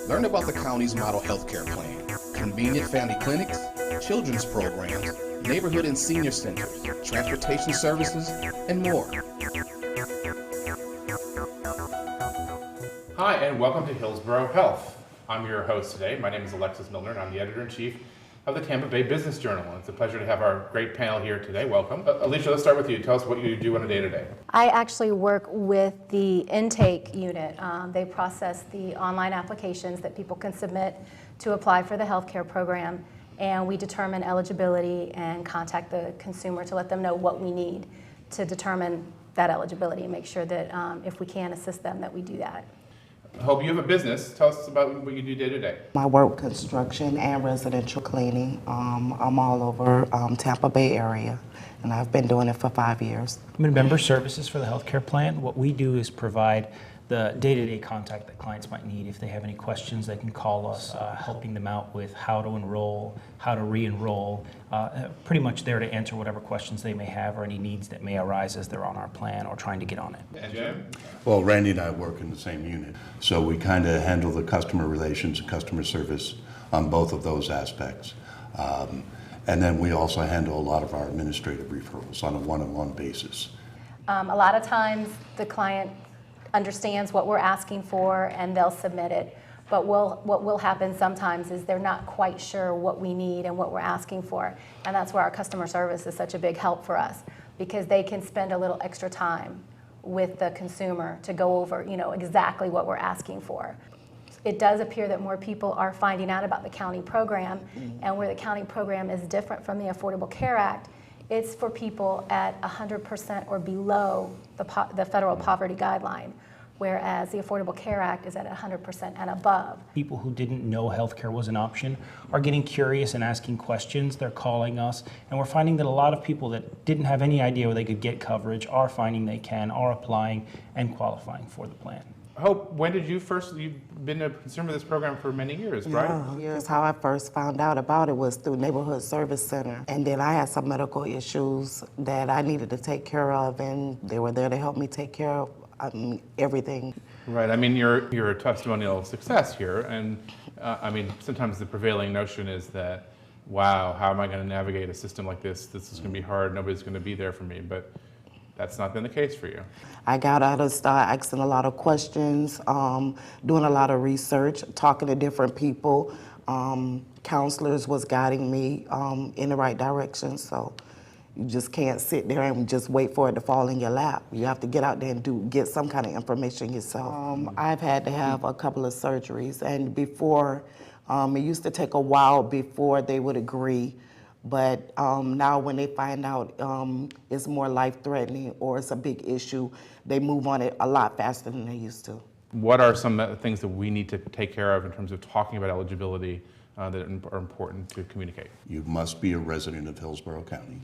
Learn about the county's model healthcare plan, convenient family clinics, children's programs, neighborhood and senior centers, transportation services, and more. Hi, and welcome to Hillsborough Health. I'm your host today. My name is Alexis Milner, and I'm the editor-in-chief of the Tampa Bay Business Journal. And it's a pleasure to have our great panel here today. Welcome. Alicia, let's start with you. Tell us what you do on a day-to-day. I actually work with the intake unit. They process the online applications that people can submit to apply for the healthcare program, and we determine eligibility and contact the consumer to let them know what we need to determine that eligibility and make sure that if we can assist them, that we do that. Hope you have a business. Tell us about what you do day to day. I work construction and residential cleaning. I'm all over Tampa Bay area, and I've been doing it for 5 years. I'm in member services for the healthcare plan. What we do is provide the day-to-day contact that clients might need. If they have any questions, they can call us, helping them out with how to enroll, how to re-enroll, pretty much there to answer whatever questions they may have or any needs that may arise as they're on our plan or trying to get on it. And Jim? Well, Randy and I work in the same unit, so we kind of handle the customer relations and customer service on both of those aspects. And then we also handle a lot of our administrative referrals on a one-on-one basis. A lot of times the client understands what we're asking for and they'll submit it. But what will happen sometimes is they're not quite sure what we need and what we're asking for. And that's where our customer service is such a big help for us, because they can spend a little extra time with the consumer to go over, exactly what we're asking for. It does appear that more people are finding out about the county program, and where the county program is different from the Affordable Care Act, it's for people at 100% or below the federal poverty guideline, whereas the Affordable Care Act is at 100% and above. People who didn't know healthcare was an option are getting curious and asking questions. They're calling us, and we're finding that a lot of people that didn't have any idea where they could get coverage are finding they can, are applying and qualifying for the plan. Hope, when did you've been a consumer of this program for many years, right? Years. How I first found out about it was through Neighborhood Service Center. And then I had some medical issues that I needed to take care of, and they were there to help me take care of everything. Right. I mean, you're a testimonial success here, and sometimes the prevailing notion is that, wow, how am I going to navigate a system like this? This is going to be hard. Nobody's going to be there for me. But that's not been the case for you. I got out and started asking a lot of questions, doing a lot of research, talking to different people. Counselors was guiding me in the right direction. So you just can't sit there and just wait for it to fall in your lap. You have to get out there and get some kind of information yourself. I've had to have a couple of surgeries, and before, it used to take a while before they would agree. But now when they find out it's more life-threatening or it's a big issue, they move on it a lot faster than they used to. What are some things that we need to take care of in terms of talking about eligibility that are important to communicate? You must be a resident of Hillsborough County.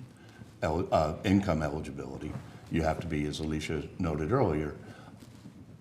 Income eligibility, you have to be, as Alicia noted earlier,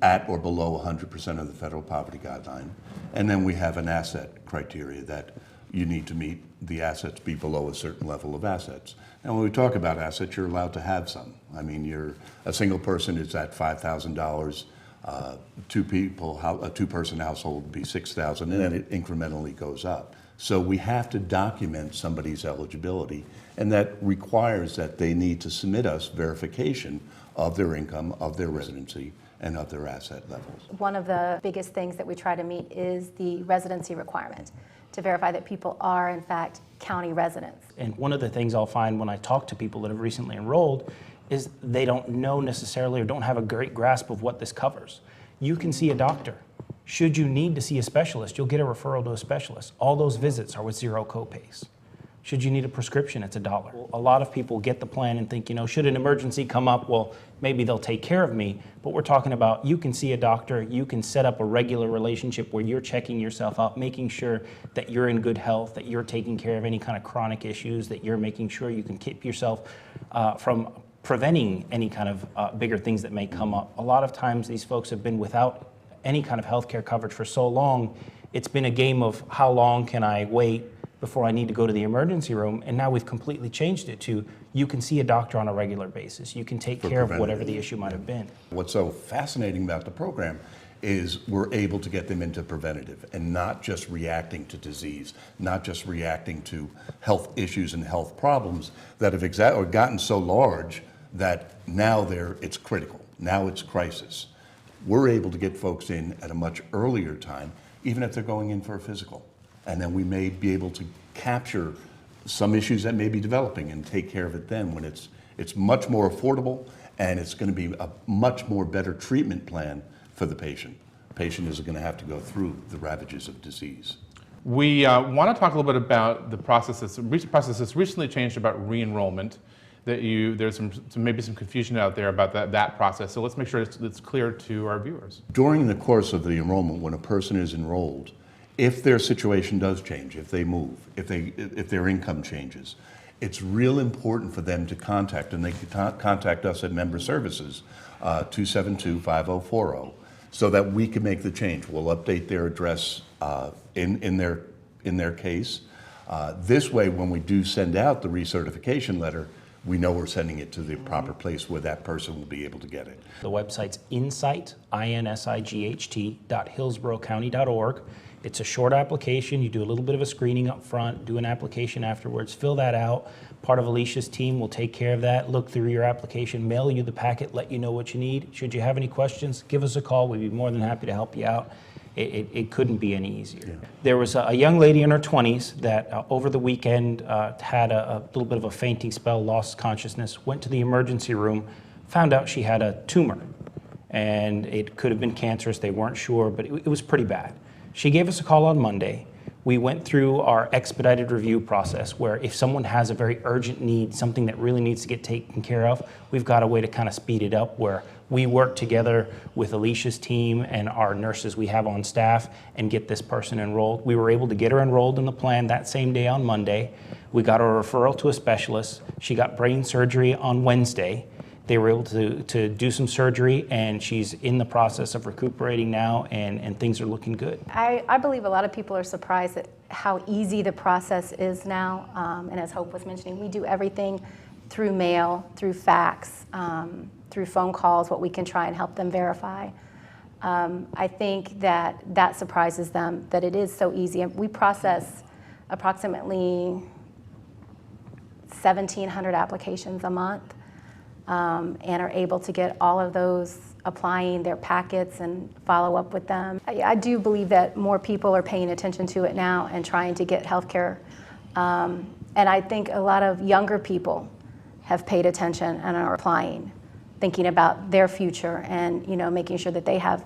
at or below 100% of the federal poverty guideline. And then we have an asset criteria that you need to meet the assets be below a certain level of assets. And when we talk about assets, you're allowed to have some. I mean, a single person is at $5,000, a two-person household would be $6,000, and then it incrementally goes up. So we have to document somebody's eligibility, and that requires that they need to submit us verification of their income, of their residency, and of their asset levels. One of the biggest things that we try to meet is the residency requirement, to verify that people are, in fact, county residents. And one of the things I'll find when I talk to people that have recently enrolled is they don't know necessarily or don't have a great grasp of what this covers. You can see a doctor. Should you need to see a specialist, you'll get a referral to a specialist. All those visits are with zero copays. Should you need a prescription, it's $1. A lot of people get the plan and think, should an emergency come up, well, maybe they'll take care of me. But we're talking about you can see a doctor, you can set up a regular relationship where you're checking yourself out, making sure that you're in good health, that you're taking care of any kind of chronic issues, that you're making sure you can keep yourself from preventing any kind of bigger things that may come up. A lot of times these folks have been without any kind of healthcare coverage for so long, it's been a game of how long can I wait before I need to go to the emergency room, and now we've completely changed it to you can see a doctor on a regular basis. You can take care of whatever the issue might have been. What's so fascinating about the program is we're able to get them into preventative and not just reacting to disease, not just reacting to health issues and health problems that have or gotten so large that now it's critical, now it's crisis. We're able to get folks in at a much earlier time, even if they're going in for a physical. And then we may be able to capture some issues that may be developing and take care of it then when it's much more affordable and it's going to be a much more better treatment plan for the patient. The patient isn't going to have to go through the ravages of disease. We want to talk a little bit about the process that's recently changed about re-enrollment. There's maybe some confusion out there about that process. So let's make sure it's clear to our viewers. During the course of the enrollment, when a person is enrolled, if their situation does change, if they move, if their income changes, it's real important for them to contact, and they can contact us at Member Services, 272-5040, so that we can make the change. We'll update their address in their case. This way, when we do send out the recertification letter, we know we're sending it to the proper place where that person will be able to get it. The website's insight, insight.hillsboroughcounty.org. It's a short application. You do a little bit of a screening up front, do an application afterwards, fill that out. Part of Alicia's team will take care of that, look through your application, mail you the packet, let you know what you need. Should you have any questions, give us a call. We'd be more than happy to help you out. It couldn't be any easier. Yeah. There was a young lady in her 20s that over the weekend had a little bit of a fainting spell, lost consciousness, went to the emergency room, found out she had a tumor. And it could have been cancerous, they weren't sure, but it was pretty bad. She gave us a call on Monday. We went through our expedited review process where if someone has a very urgent need, something that really needs to get taken care of, we've got a way to kind of speed it up where we work together with Alicia's team and our nurses we have on staff and get this person enrolled. We were able to get her enrolled in the plan that same day on Monday. We got her a referral to a specialist. She got brain surgery on Wednesday. They were able to do some surgery, and she's in the process of recuperating now, and things are looking good. I believe a lot of people are surprised at how easy the process is now. And as Hope was mentioning, we do everything through mail, through fax, through phone calls, what we can try and help them verify. I think that surprises them, that it is so easy. And we process approximately 1,700 applications a month. And are able to get all of those applying their packets and follow up with them. I do believe that more people are paying attention to it now and trying to get health care. And I think a lot of younger people have paid attention and are applying, thinking about their future and making sure that they have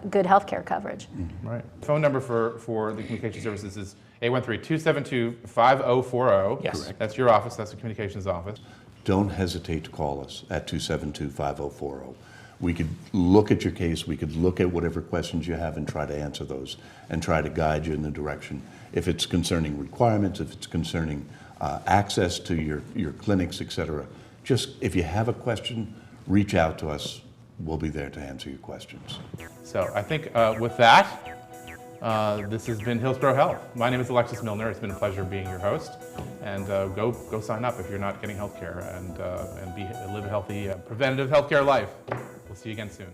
good health care coverage. Right. Phone number for the communication services is 813-272-5040. Yes. Correct. That's your office, that's the communications office. Don't hesitate to call us at 272-5040. We could look at your case, we could look at whatever questions you have and try to answer those and try to guide you in the direction. If it's concerning requirements, if it's concerning access to your clinics, etc. Just if you have a question, reach out to us. We'll be there to answer your questions. So I think with that, this has been Hillsborough Health. My name is Alexis Milner. It's been a pleasure being your host. And go sign up if you're not getting health care and live a healthy, preventative healthcare life. We'll see you again soon.